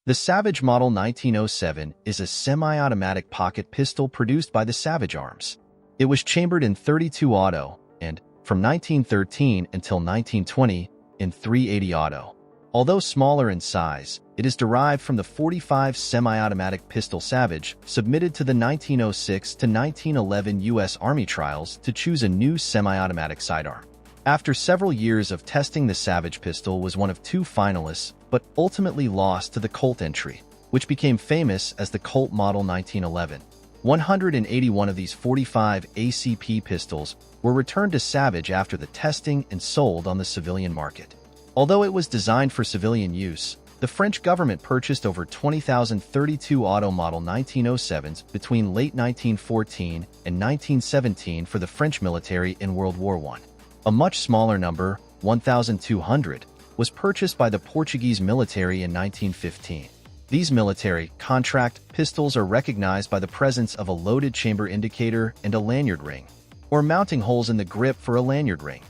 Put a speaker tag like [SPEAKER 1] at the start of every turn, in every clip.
[SPEAKER 1] The Savage Model 1907 is a semi-automatic pocket pistol produced by the Savage Arms. It was chambered in .32 auto and, from 1913 until 1920, in .380 auto. Although smaller in size, it is derived from the .45 semi-automatic pistol Savage submitted to the 1906 to 1911 U.S. Army trials to choose a new semi-automatic sidearm. After several years of testing, the Savage pistol was one of 2 finalists, but ultimately lost to the Colt entry, which became famous as the Colt Model 1911. 181 of these .45 ACP pistols were returned to Savage after the testing and sold on the civilian market. Although it was designed for civilian use, the French government purchased over 20,000 .32 auto Model 1907s between late 1914 and 1917 for the French military in World War I. A much smaller number, 1,200, was purchased by the Portuguese military in 1915. These military contract pistols are recognized by the presence of a loaded chamber indicator and a lanyard ring, or mounting holes in the grip for a lanyard ring.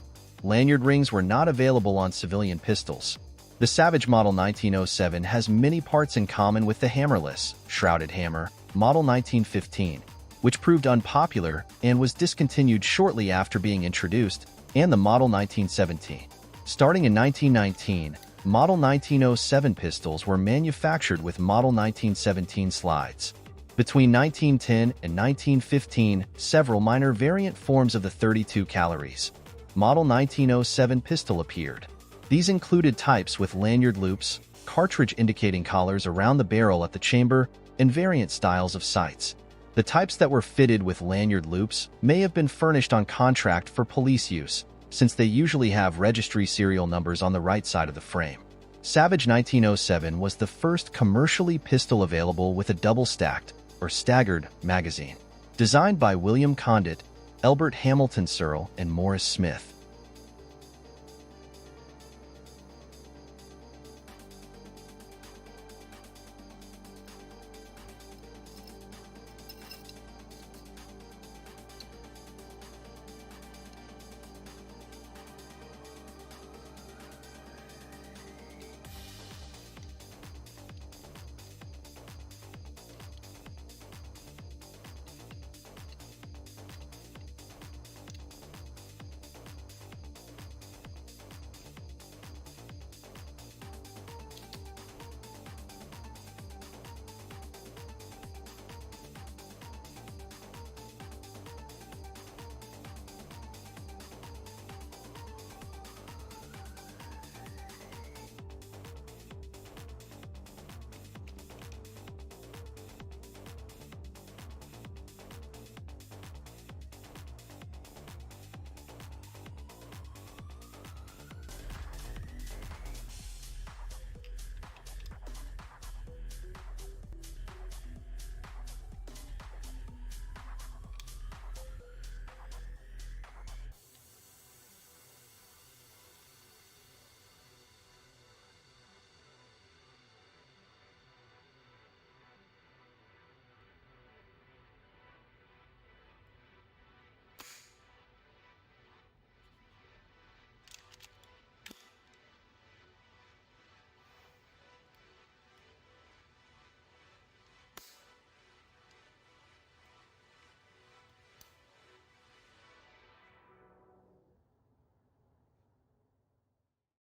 [SPEAKER 1] Lanyard rings were not available on civilian pistols. The Savage Model 1907 has many parts in common with the hammerless, shrouded hammer, Model 1915, which proved unpopular and was discontinued shortly after being introduced, and the Model 1917. Starting in 1919, Model 1907 pistols were manufactured with Model 1917 slides. Between 1910 and 1915, several minor variant forms of the .32 calories Model 1907 pistol appeared. These included types with lanyard loops, cartridge indicating collars around the barrel at the chamber, and variant styles of sights. The types that were fitted with lanyard loops may have been furnished on contract for police use, since they usually have registry serial numbers on the right side of the frame. Savage 1907 was the first commercially pistol available with a double-stacked, or staggered, magazine. Designed by William Condit, Elbert Hamilton Searle, and Morris Smith.